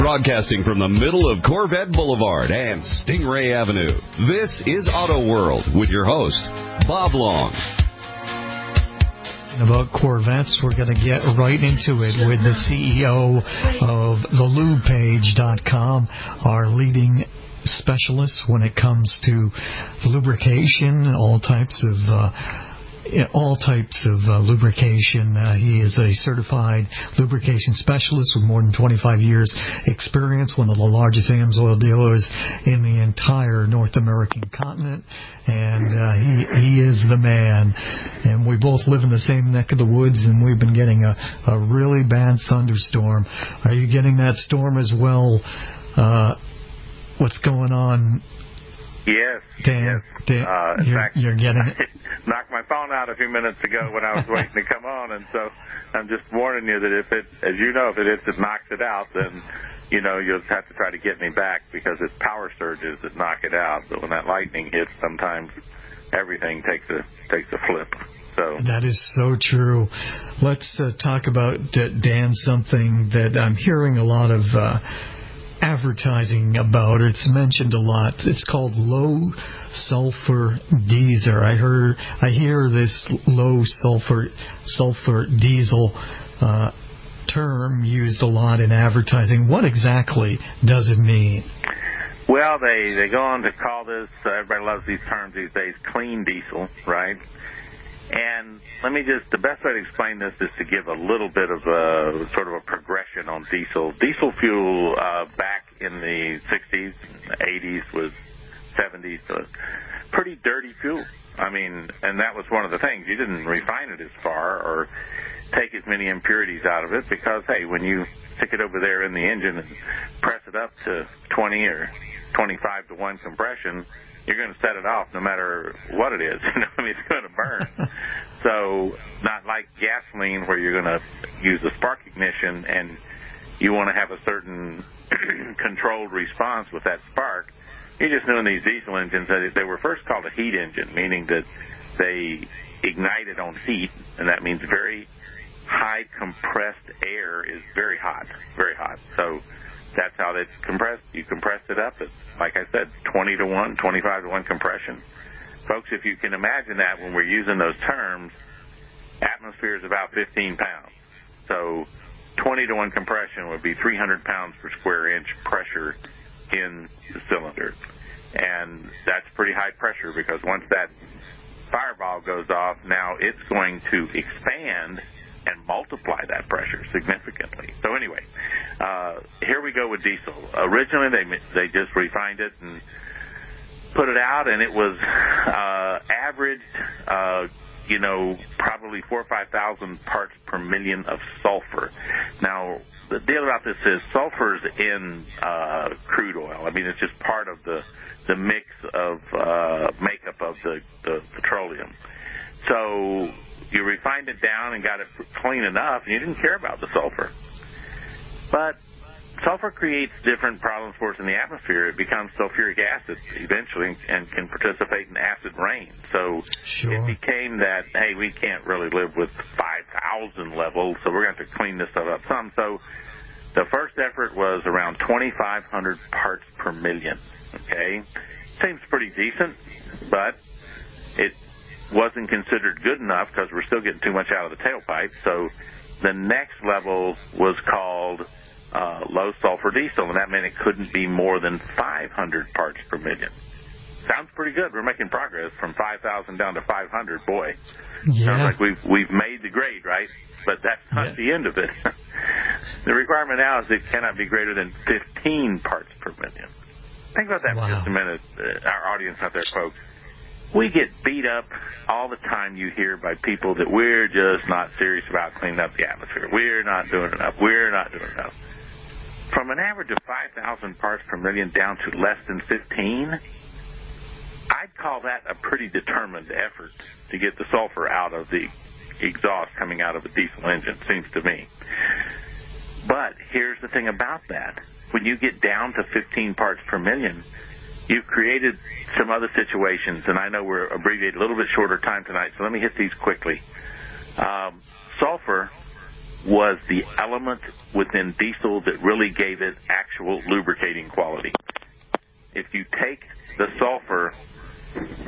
Broadcasting from the middle of Corvette Boulevard and Stingray Avenue, this is Auto World with your host, Bob Long. About Corvettes, we're going to get right into it with the CEO of thelubepage.com, our leading specialist when it comes to lubrication, all types of lubrication. He is a certified lubrication specialist with more than 25 years experience, one of the largest Amsoil dealers in the entire North American continent, and he is the man. And we both live in the same neck of the woods, and we've been getting a really bad thunderstorm. Are you getting that storm as well? What's going on? Yes. Dan, in fact, you're getting it. I knocked my phone out a few minutes ago when I was waiting to come on, and so I'm just warning you that if it knocks it out, then you'll have to try to get me back because it's power surges that knock it out. But when that lightning hits, sometimes everything takes a flip. So that is so true. Let's talk about Dan, something that I'm hearing a lot of advertising about. It's mentioned a lot. It's called low sulfur diesel. I hear this low sulfur diesel term used a lot in advertising. What exactly does it mean? Well, they go on to call this, everybody loves these terms these days, clean diesel, right? And the best way to explain this is to give a little bit of a sort of a progression on diesel. Diesel fuel back in the 60s, 80s, 70s, was pretty dirty fuel. And that was one of the things. You didn't refine it as far or take as many impurities out of it because, hey, when you stick it over there in the engine and press it up to 20 or 25 to 1 compression, you're going to set it off no matter what it is. It's going to burn. So not like gasoline where you're going to use a spark ignition and you want to have a certain controlled response with that spark. You're just doing these diesel engines. They were first called a heat engine, meaning that they ignited on heat, and that means very high compressed air is very hot, very hot. So that's how it's compressed. You compress it up. It's, like I said, 20 to 1, 25 to 1 compression. Folks, if you can imagine that when we're using those terms, atmosphere is about 15 pounds. So 20 to 1 compression would be 300 pounds per square inch pressure in the cylinder. And that's pretty high pressure because once that fireball goes off, now it's going to expand and multiply that pressure significantly. So anyway, here we go with diesel. Originally, they just refined it and put it out, and it was averaged, probably 4,000 or 5,000 parts per million of sulfur. Now, the deal about this is sulfur's in crude oil. It's just part of the mix of makeup of the petroleum. So you refined it down and got it clean enough, and you didn't care about the sulfur. But sulfur creates different problems for us in the atmosphere. It becomes sulfuric acid eventually and can participate in acid rain. So Sure. It became that, hey, we can't really live with 5,000 levels, so we're going to have to clean this stuff up some. So the first effort was around 2,500 parts per million, okay? Seems pretty decent, but it wasn't considered good enough because we're still getting too much out of the tailpipe. So the next level was called low sulfur diesel, and that meant it couldn't be more than 500 parts per million. Sounds pretty good. We're making progress from 5,000 down to 500. Boy, Yeah. sounds like we've made the grade, right? But that's not the end of it. The requirement now is it cannot be greater than 15 parts per million. Think about that for just a minute, our audience out there, folks. We get beat up all the time, you hear, by people that we're just not serious about cleaning up the atmosphere. We're not doing enough. We're not doing enough. From an average of 5,000 parts per million down to less than 15, I'd call that a pretty determined effort to get the sulfur out of the exhaust coming out of a diesel engine, seems to me. But here's the thing about that. When you get down to 15 parts per million, you've created some other situations, and I know we're abbreviating a little bit shorter time tonight, so let me hit these quickly. Sulfur was the element within diesel that really gave it actual lubricating quality. If you take the sulfur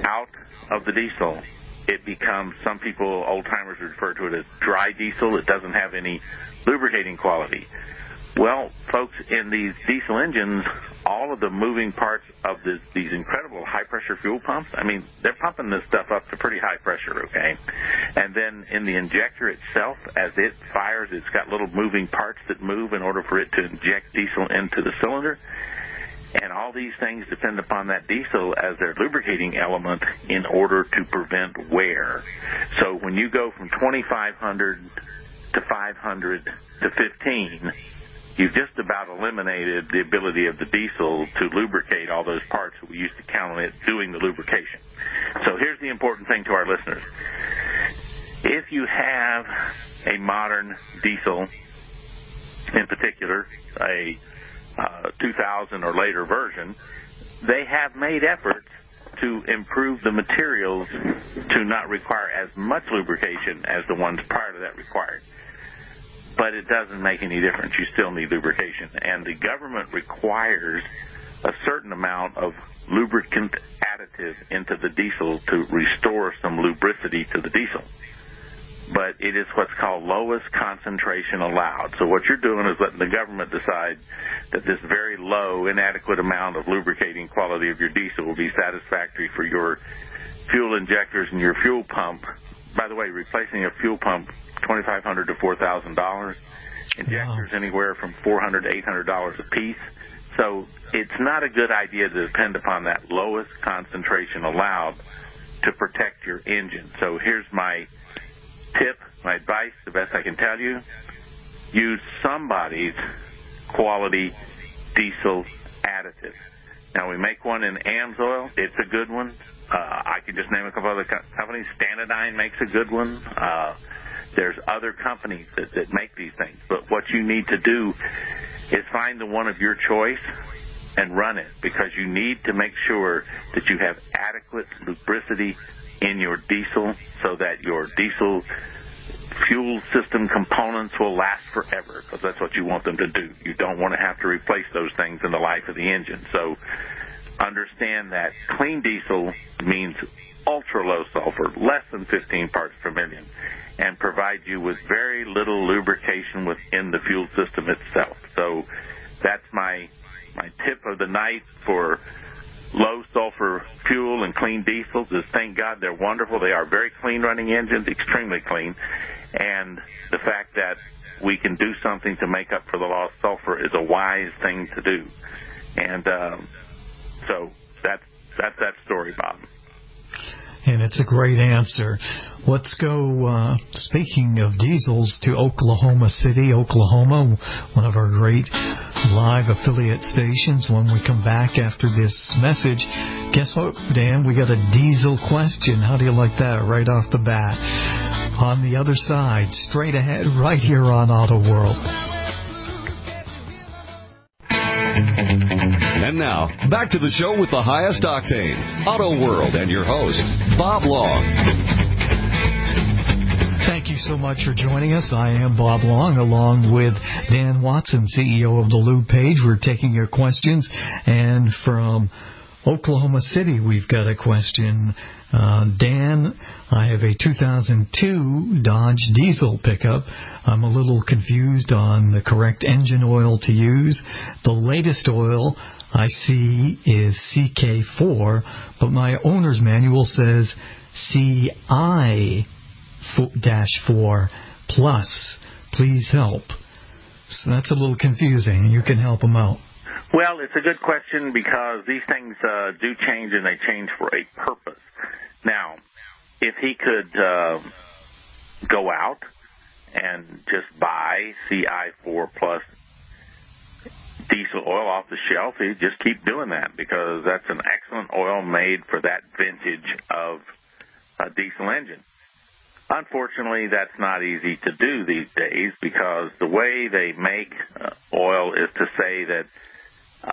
out of the diesel, it becomes, some people, old-timers refer to it as dry diesel. It doesn't have any lubricating quality. Well, folks, in these diesel engines, all of the moving parts of these incredible high-pressure fuel pumps, I mean, they're pumping this stuff up to pretty high pressure, okay? And then in the injector itself, as it fires, it's got little moving parts that move in order for it to inject diesel into the cylinder. And all these things depend upon that diesel as their lubricating element in order to prevent wear. So when you go from 2,500 to 500 to 15, you've just about eliminated the ability of the diesel to lubricate all those parts that we used to count on it doing the lubrication. So here's the important thing to our listeners. If you have a modern diesel, in particular, a 2000 or later version, they have made efforts to improve the materials to not require as much lubrication as the ones prior to that required. But it doesn't make any difference. You still need lubrication. And the government requires a certain amount of lubricant additive into the diesel to restore some lubricity to the diesel. But it is what's called lowest concentration allowed. So what you're doing is letting the government decide that this very low, inadequate amount of lubricating quality of your diesel will be satisfactory for your fuel injectors and your fuel pump. By the way, replacing a fuel pump, $2,500 to $4,000. Injectors anywhere from $400 to $800 a piece. So it's not a good idea to depend upon that lowest concentration allowed to protect your engine. So here's my tip, my advice, the best I can tell you. Use somebody's quality diesel additive. Now, we make one in Amsoil. It's a good one. I can just name a couple other companies. Stanadyne makes a good one. There's other companies that make these things. But what you need to do is find the one of your choice and run it, because you need to make sure that you have adequate lubricity in your diesel so that your diesel fuel system components will last forever, because that's what you want them to do. You don't want to have to replace those things in the life of the engine. So understand that clean diesel means ultra low sulfur, less than 15 parts per million, and provide you with very little lubrication within the fuel system itself. So that's my tip of the night for low sulfur fuel and clean diesels is, thank God they're wonderful. They are very clean running engines, extremely clean. And the fact that we can do something to make up for the lost sulfur is a wise thing to do. And so that's that story, Bob. And it's a great answer. Let's go, speaking of diesels, to Oklahoma City, Oklahoma, one of our great live affiliate stations. When we come back after this message, guess what, Dan? We got a diesel question. How do you like that right off the bat? On the other side, straight ahead, right here on Auto World. And now, back to the show with the highest octane, Auto World, and your host, Bob Long. Thank you so much for joining us. I am Bob Long, along with Dan Watson, CEO of the Lube Page. We're taking your questions, and from Oklahoma City, we've got a question. Dan, I have a 2002 Dodge diesel pickup. I'm a little confused on the correct engine oil to use. The latest oil I see is CK-4, but my owner's manual says CI-4 plus. Please help. So that's a little confusing. You can help them out. Well, it's a good question, because these things do change, and they change for a purpose. Now, if he could go out and just buy CI-4 plus diesel oil off the shelf, he'd just keep doing that, because that's an excellent oil made for that vintage of a diesel engine. Unfortunately, that's not easy to do these days, because the way they make oil is to say that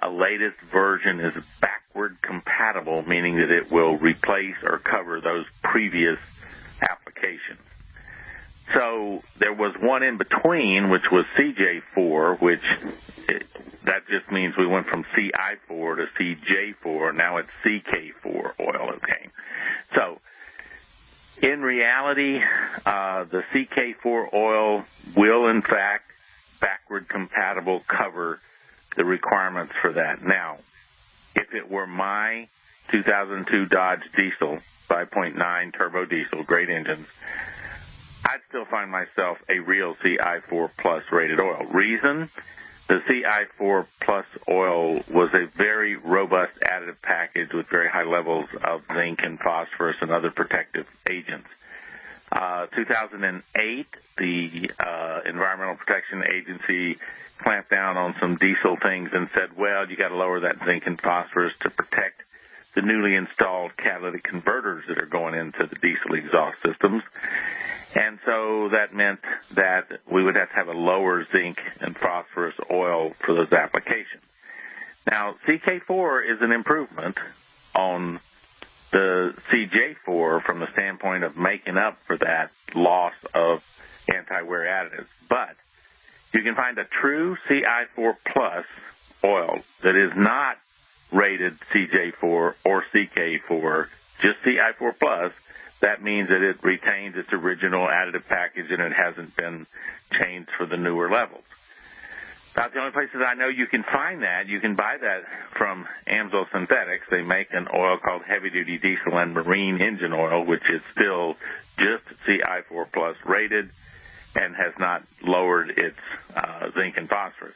a latest version is backward compatible, meaning that it will replace or cover those previous applications. So there was one in between, which was CJ-4, that just means we went from CI-4 to CJ-4. Now it's CK-4 oil, okay? So in reality, the CK-4 oil will, in fact, backward compatible cover the requirements for that. Now, if it were my 2002 Dodge diesel, 5.9 turbo diesel, great engines, I'd still find myself a real CI-4 Plus rated oil. Reason? The CI-4 Plus oil was a very robust additive package with very high levels of zinc and phosphorus and other protective agents. 2008, the Environmental Protection Agency clamped down on some diesel things and said, well, you got to lower that zinc and phosphorus to protect the newly installed catalytic converters that are going into the diesel exhaust systems. And so that meant that we would have to have a lower zinc and phosphorus oil for those applications. Now, CK-4 is an improvement on the CJ-4 from the standpoint of making up for that loss of anti-wear additives. But you can find a true CI-4 Plus oil that is not rated CJ-4 or CK-4, just CI-4 Plus. That means that it retains its original additive package and it hasn't been changed for the newer levels. About the only places I know you can find that, you can buy that from Amsoil Synthetics. They make an oil called heavy-duty diesel and marine engine oil, which is still just CI-4 Plus rated and has not lowered its zinc and phosphorus.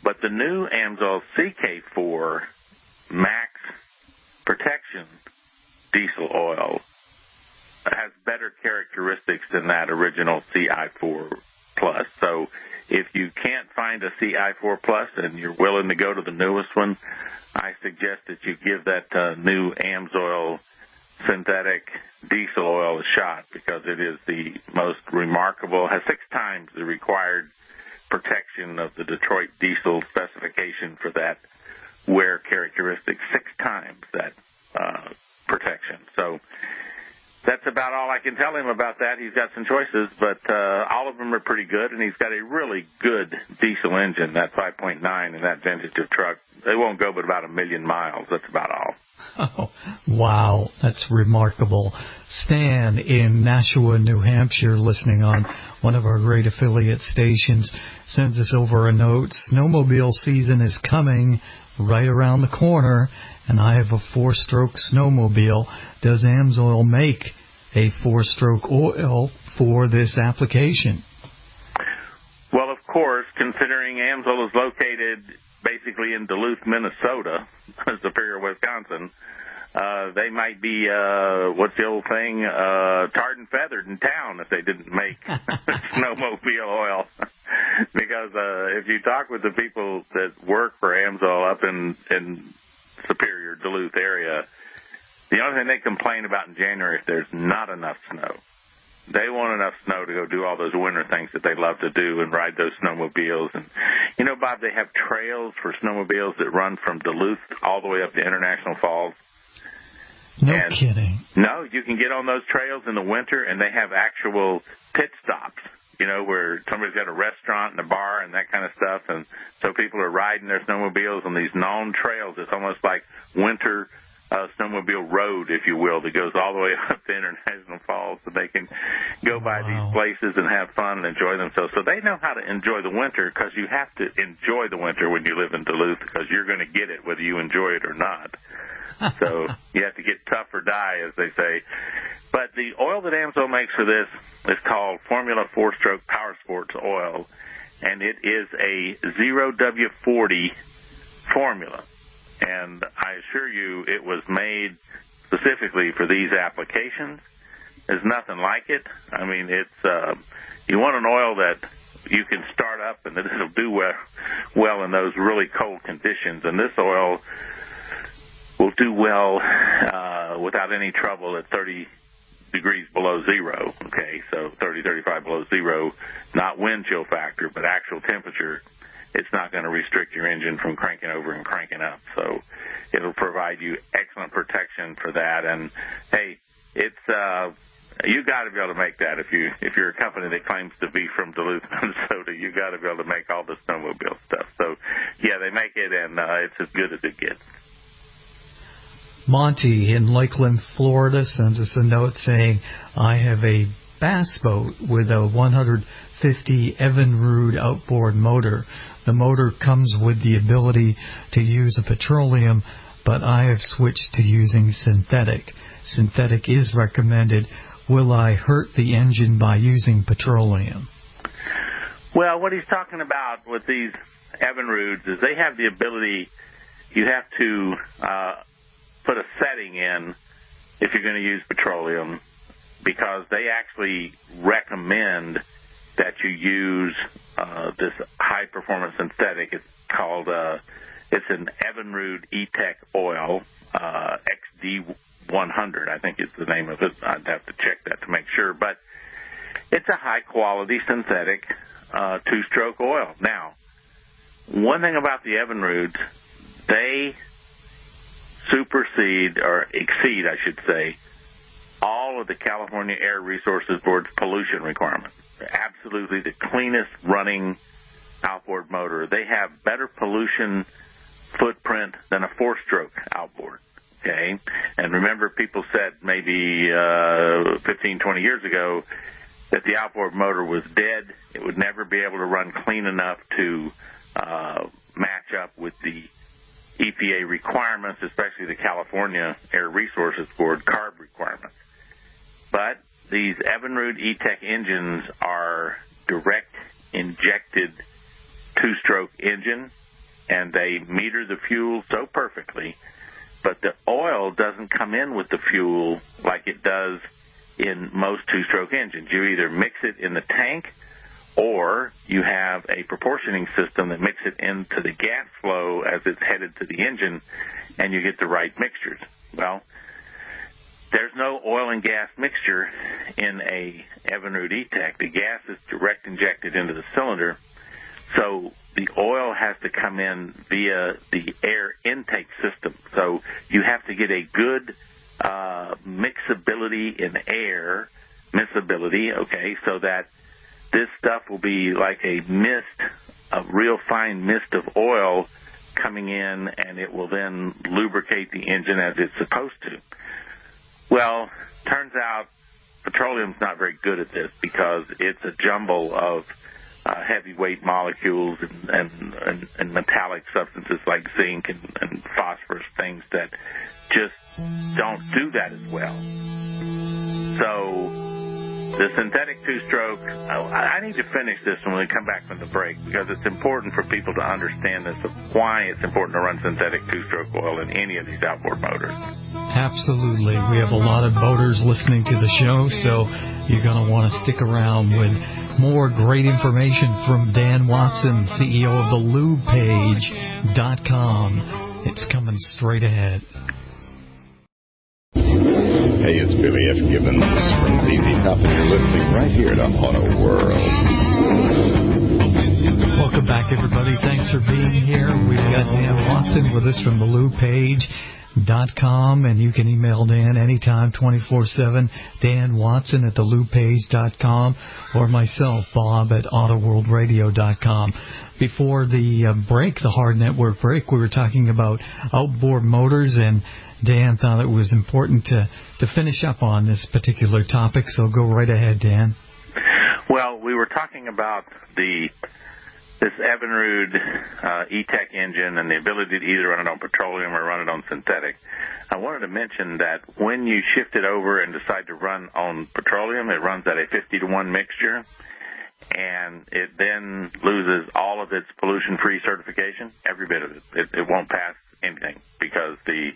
But the new Amsoil CK-4 Max Protection diesel oil has better characteristics than that original CI-4 Plus. So if you can't find a CI-4 Plus and you're willing to go to the newest one, I suggest that you give that new Amsoil synthetic diesel oil a shot, because it is the most remarkable, has 6 times the required protection of the Detroit diesel specification for that wear characteristic, 6 times that protection. So that's about all I can tell him about that. He's got some choices, but all of them are pretty good, and he's got a really good diesel engine, that 5.9 in that vintage of truck. They won't go but about 1 million miles. That's about all. Oh, wow. That's remarkable. Stan in Nashua, New Hampshire, listening on one of our great affiliate stations, sends us over a note. Snowmobile season is coming right around the corner, and I have a 4-stroke snowmobile. Does Amsoil make a 4-stroke oil for this application? Well, of course, considering Amsoil is located basically in Duluth, Minnesota, Superior, Wisconsin, they might be, what's the old thing, tarred and feathered in town if they didn't make snowmobile oil. Because if you talk with the people that work for Amsoil up in Superior, Duluth area, the only thing they complain about in January is there's not enough snow. They want enough snow to go do all those winter things that they love to do and ride those snowmobiles. And, you know, Bob, they have trails for snowmobiles that run from Duluth all the way up to International Falls. No kidding. No, you can get on those trails in the winter, and they have actual pit stops, you know, where somebody's got a restaurant and a bar and that kind of stuff. And so people are riding their snowmobiles on these known trails. It's almost like winter snowmobile road, if you will, that goes all the way up to International Falls, so they can go by these places and have fun and enjoy themselves. So they know how to enjoy the winter, because you have to enjoy the winter when you live in Duluth, because you're going to get it whether you enjoy it or not. So you have to get tough or die, as they say. But the oil that Amsoil makes for this is called Formula 4-Stroke Power Sports Oil, and it is a 0W40 formula. And I assure you it was made specifically for these applications. There's nothing like it. I mean, it's you want an oil that you can start up and that it'll do well in those really cold conditions. And this oil will do well without any trouble at 30 degrees below zero, okay? So 30, 35 below zero, not wind chill factor, but actual temperature. It's not going to restrict your engine from cranking over and cranking up. So it'll provide you excellent protection for that. And, hey, it's you got to be able to make that. If you're a company that claims to be from Duluth, Minnesota, you got to be able to make all the snowmobile stuff. So, yeah, they make it, and it's as good as it gets. Monty in Lakeland, Florida, sends us a note saying, I have a bass boat with a 150 Evinrude outboard motor. The motor comes with the ability to use a petroleum, but I have switched to using synthetic. Synthetic is recommended. Will I hurt the engine by using petroleum? Well, what he's talking about with these Evinrudes is they have the ability, you have to put a setting in if you're going to use petroleum, because they actually recommend that you use this high-performance synthetic. It's called, it's an Evinrude E-Tech oil, XD100, I think is the name of it. I'd have to check that to make sure. But it's a high-quality synthetic two-stroke oil. Now, one thing about the Evinrudes, they supersede, or exceed, I should say, all of the California Air Resources Board's pollution requirements. They're absolutely the cleanest running outboard motor. They have better pollution footprint than a four-stroke outboard. Okay? And remember, people said maybe 15, 20 years ago that the outboard motor was dead. It would never be able to run clean enough to match up with the EPA requirements, especially the California Air Resources Board CARB requirements. But these Evinrude E-Tech engines are direct injected two-stroke engine, and they meter the fuel so perfectly, but the oil doesn't come in with the fuel like it does in most two-stroke engines. You either mix it in the tank, or you have a proportioning system that mixes it into the gas flow as it's headed to the engine, and you get the right mixtures. Well, there's no oil and gas mixture in a Evinrude E-Tech. The gas is direct injected into the cylinder, so the oil has to come in via the air intake system. So you have to get a good mixability in air, miscibility, okay, so that this stuff will be like a mist, a real fine mist of oil coming in, and it will then lubricate the engine as it's supposed to. Well, turns out petroleum's not very good at this because it's a jumble of heavyweight molecules and metallic substances like zinc and phosphorus, things that just don't do that as well. So the synthetic two-stroke, I need to finish this when we come back from the break, because it's important for people to understand this, of why it's important to run synthetic two-stroke oil in any of these outboard motors. Absolutely. We have a lot of boaters listening to the show, so you're going to want to stick around with more great information from Dan Watson, CEO of the lubrication.com. It's coming straight ahead. Hey, it's Billy F. Gibbons from ZZ Top, and you're listening right here to Auto World. Welcome back, everybody. Thanks for being here. We've got Dan Watson with us from the lubrication.com, and you can email Dan anytime, 24/7, Dan Watson at thelubricapage.com, or myself, Bob, at autoworldradio.com. Before the break, the Hard Network break, we were talking about outboard motors, and Dan thought it was important to finish up on this particular topic, so go right ahead, Dan. Well, we were talking about this Evinrude E-Tech engine and the ability to either run it on petroleum or run it on synthetic. I wanted to mention that when you shift it over and decide to run on petroleum, it runs at a 50-to-1 mixture, and it then loses all of its pollution-free certification, every bit of it. It won't pass anything because the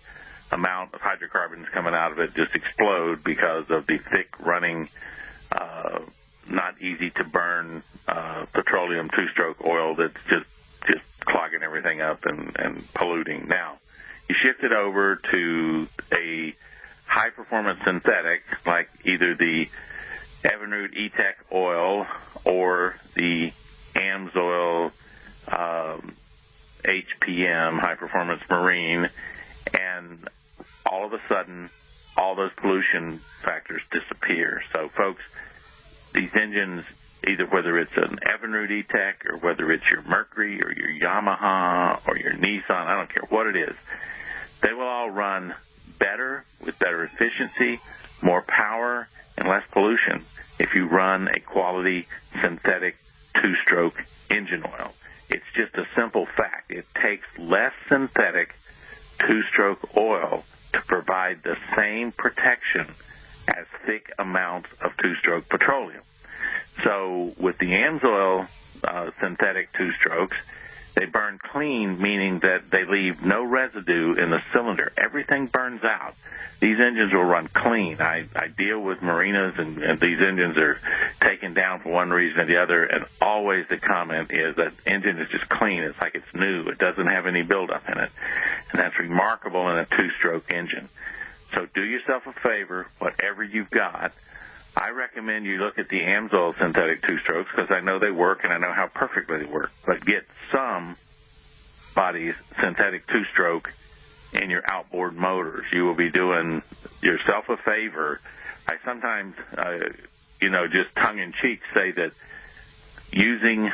amount of hydrocarbons coming out of it just explode because of the thick running, not easy to burn petroleum two-stroke oil that's just clogging everything up and polluting. Now, you shift it over to a high-performance synthetic like either the Evinrude E-Tech oil or the Amsoil HPM, high-performance marine, and all of a sudden all those pollution factors disappear. So, folks, these engines, either whether it's an Evinrude E-Tech or whether it's your Mercury or your Yamaha or your Nissan, I don't care what it is, they will all run better with better efficiency, more power, and less pollution if you run a quality synthetic two-stroke engine oil. It's just a simple fact. It takes less synthetic two-stroke oil to provide the same protection as thick amounts of two-stroke petroleum. So with the Amsoil synthetic two-strokes, they burn clean, meaning that they leave no residue in the cylinder. Everything burns out. These engines will run clean. I deal with marinas, and these engines are taken down for one reason or the other, and always the comment is that engine is just clean. It's like it's new. It doesn't have any buildup in it. And that's remarkable in a two-stroke engine. So do yourself a favor, whatever you've got, I recommend you look at the Amsoil synthetic two-strokes because I know they work and I know how perfectly they work. But get somebody's synthetic two-stroke in your outboard motors. You will be doing yourself a favor. I sometimes, just tongue-in-cheek say that using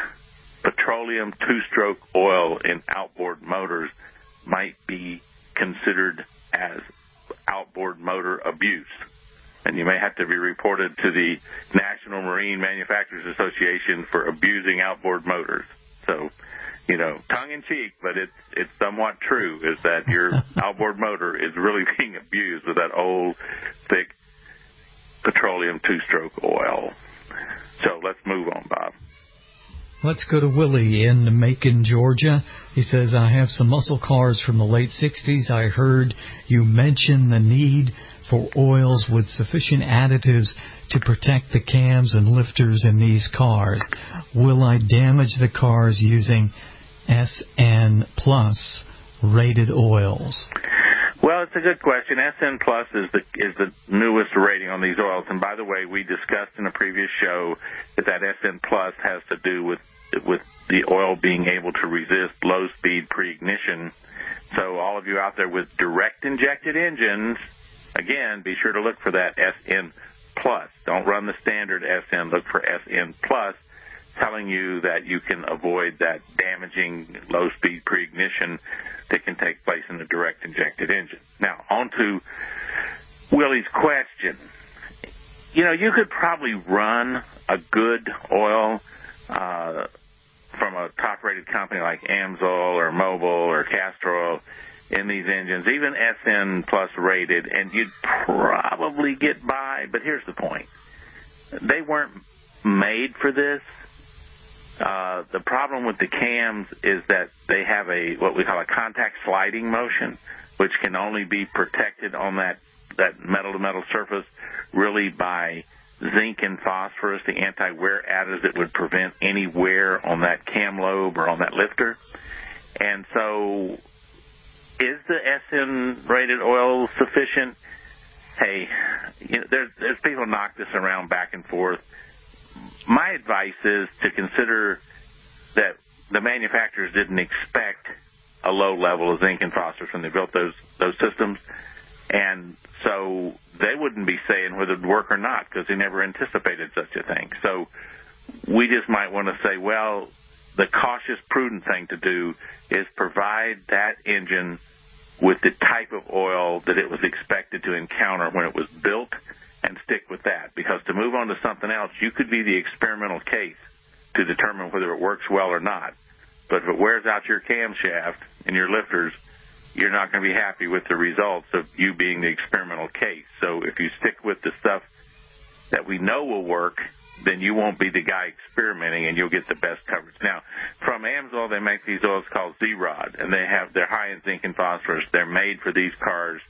petroleum two-stroke oil in outboard motors might be considered as outboard motor abuse. And you may have to be reported to the National Marine Manufacturers Association for abusing outboard motors. So, tongue-in-cheek, but it's somewhat true, is that your outboard motor is really being abused with that old, thick petroleum two-stroke oil. So let's move on, Bob. Let's go to Willie in Macon, Georgia. He says, I have some muscle cars from the late 60s. I heard you mention the need for oils with sufficient additives to protect the cams and lifters in these cars. Will I damage the cars using SN Plus rated oils? Well, it's a good question. SN Plus is the newest rating on these oils. And by the way, we discussed in a previous show that SN Plus has to do with the oil being able to resist low-speed pre-ignition. So all of you out there with direct injected engines, again, be sure to look for that SN Plus. Don't run the standard SN. Look for SN Plus, telling you that you can avoid that damaging low-speed pre-ignition that can take place in a direct injected engine. Now, on to Willie's question. You could probably run a good oil from a top-rated company like Amsoil or Mobil or Castor Oil in these engines, even SN Plus rated, and you'd probably get by. But here's the point. They weren't made for this. The problem with the cams is that they have what we call a contact sliding motion, which can only be protected on that metal-to-metal surface really by zinc and phosphorus, the anti-wear additives that would prevent any wear on that cam lobe or on that lifter. And so is the SN-rated oil sufficient? Hey, there's people knock this around back and forth. My advice is to consider that the manufacturers didn't expect a low level of zinc and phosphorus when they built those systems, and so they wouldn't be saying whether it would work or not because they never anticipated such a thing. So we just might want to say, well, the cautious, prudent thing to do is provide that engine with the type of oil that it was expected to encounter when it was built, and stick with that, because to move on to something else, you could be the experimental case to determine whether it works well or not. But if it wears out your camshaft and your lifters, you're not going to be happy with the results of you being the experimental case. So if you stick with the stuff that we know will work, then you won't be the guy experimenting, and you'll get the best coverage. Now, from Amsoil, they make these oils called Z-Rod, and they're high in zinc and phosphorus. They're made for these cars.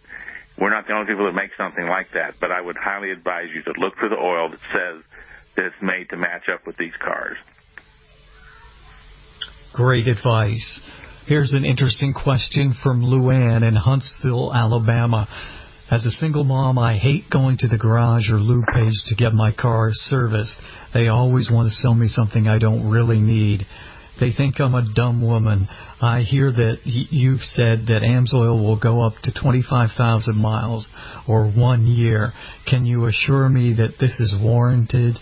We're not the only people that make something like that, but I would highly advise you to look for the oil that says that it's made to match up with these cars. Great advice. Here's an interesting question from Luann in Huntsville, Alabama. As a single mom, I hate going to the garage or lube page to get my car serviced. They always want to sell me something I don't really need. they think I'm a dumb woman. I hear that you've said that Amsoil will go up to 25,000 miles or 1 year. Can you assure me that this is warranted,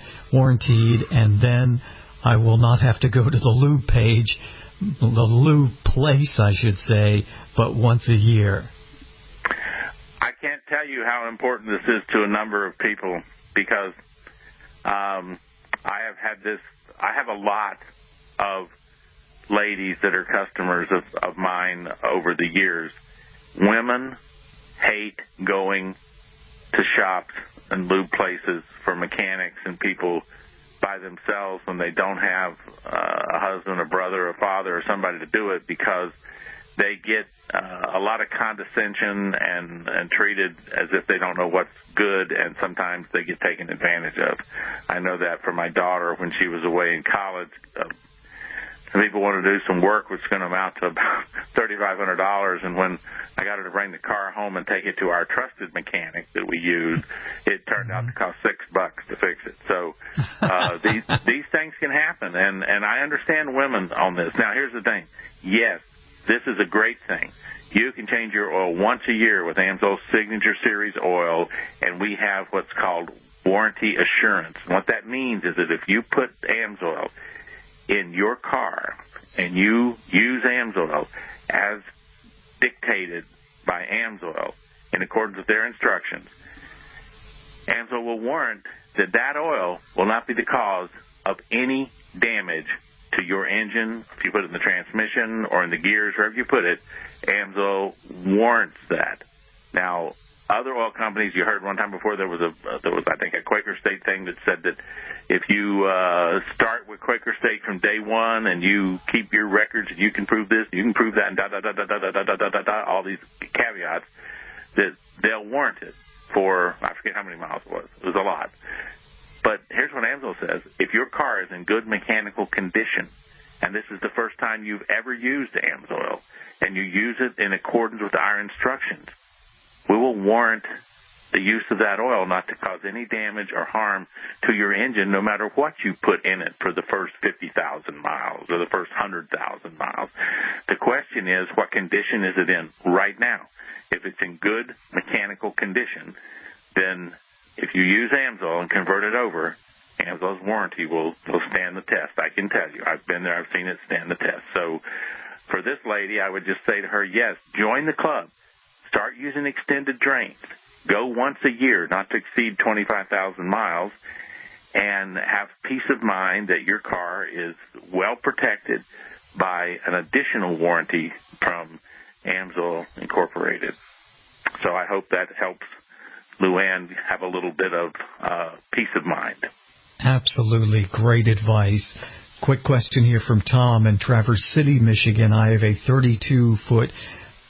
and then I will not have to go to the lube page, the lube place, I should say, but once a year? I can't tell you how important this is to a number of people, because I have a lot of ladies that are customers of mine over the years. Women hate going to shops and lube places for mechanics and people by themselves when they don't have a husband, a brother, a father, or somebody to do it, because they get a lot of condescension and treated as if they don't know what's good, and sometimes they get taken advantage of. I know that for my daughter when she was away in college. Some people wanted to do some work which is going to amount to about $3,500, and when I got her to bring the car home and take it to our trusted mechanic that we use, it turned out to cost $6 to fix it. So these things can happen, and I understand women on this. Now, here's the thing. Yes, this is a great thing. You can change your oil once a year with Amsoil Signature Series oil, and we have what's called warranty assurance. And what that means is that if you put Amsoil in your car and you use Amsoil as dictated by Amsoil in accordance with their instructions, Amsoil will warrant that that oil will not be the cause of any damage to your engine. If you put it in the transmission or in the gears, wherever you put it, Amsoil warrants that. Now, other oil companies, you heard one time before there was I think a Quaker State thing that said that if you start with Quaker State from day one and you keep your records and you can prove this, you can prove that, and all these caveats, that they'll warrant it for, I forget how many miles it was. It was a lot. But here's what Amsoil says. If your car is in good mechanical condition, and this is the first time you've ever used Amsoil, and you use it in accordance with our instructions, we will warrant the use of that oil not to cause any damage or harm to your engine, no matter what you put in it for the first 50,000 miles or the first 100,000 miles. The question is, what condition is it in right now? If it's in good mechanical condition, then if you use Amsoil and convert it over, Amsoil's warranty will stand the test. I can tell you. I've been there. I've seen it stand the test. So for this lady, I would just say to her, yes, join the club. Start using extended drains. Go once a year, not to exceed 25,000 miles, and have peace of mind that your car is well protected by an additional warranty from Amsoil Incorporated. So I hope that helps Luann have a little bit of peace of mind. Absolutely. Great advice. Quick question here from Tom in Traverse City, Michigan. I have a 32-foot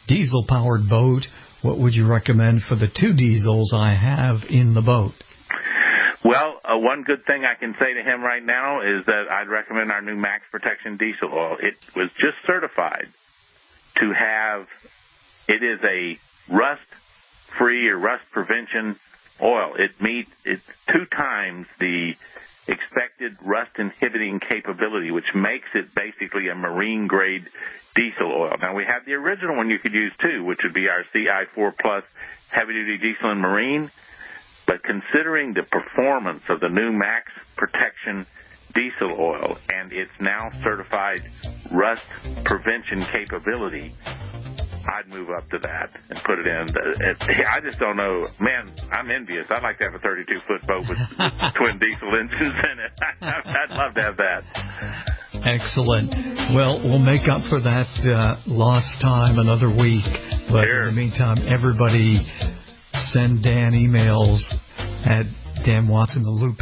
diesel-powered boat. What would you recommend for the 2 diesels I have in the boat? Well, one good thing I can say to him right now is that I'd recommend our new Max Protection diesel oil. It was just certified to have, it is a rust-free or rust prevention oil. It's 2 times the expected rust-inhibiting capability, which makes it basically a marine-grade diesel oil. Now, we have the original one you could use, too, which would be our CI-4 Plus heavy-duty diesel and marine. But considering the performance of the new Max Protection diesel oil and its now certified rust prevention capability, I'd move up to that and put it in. I just don't know. Man, I'm envious. I'd like to have a 32-foot boat with twin diesel engines in it. I'd love to have that. Excellent. Well, we'll make up for that lost time another week. But sure. In the meantime, everybody send Dan emails at Dan Watson, the Loop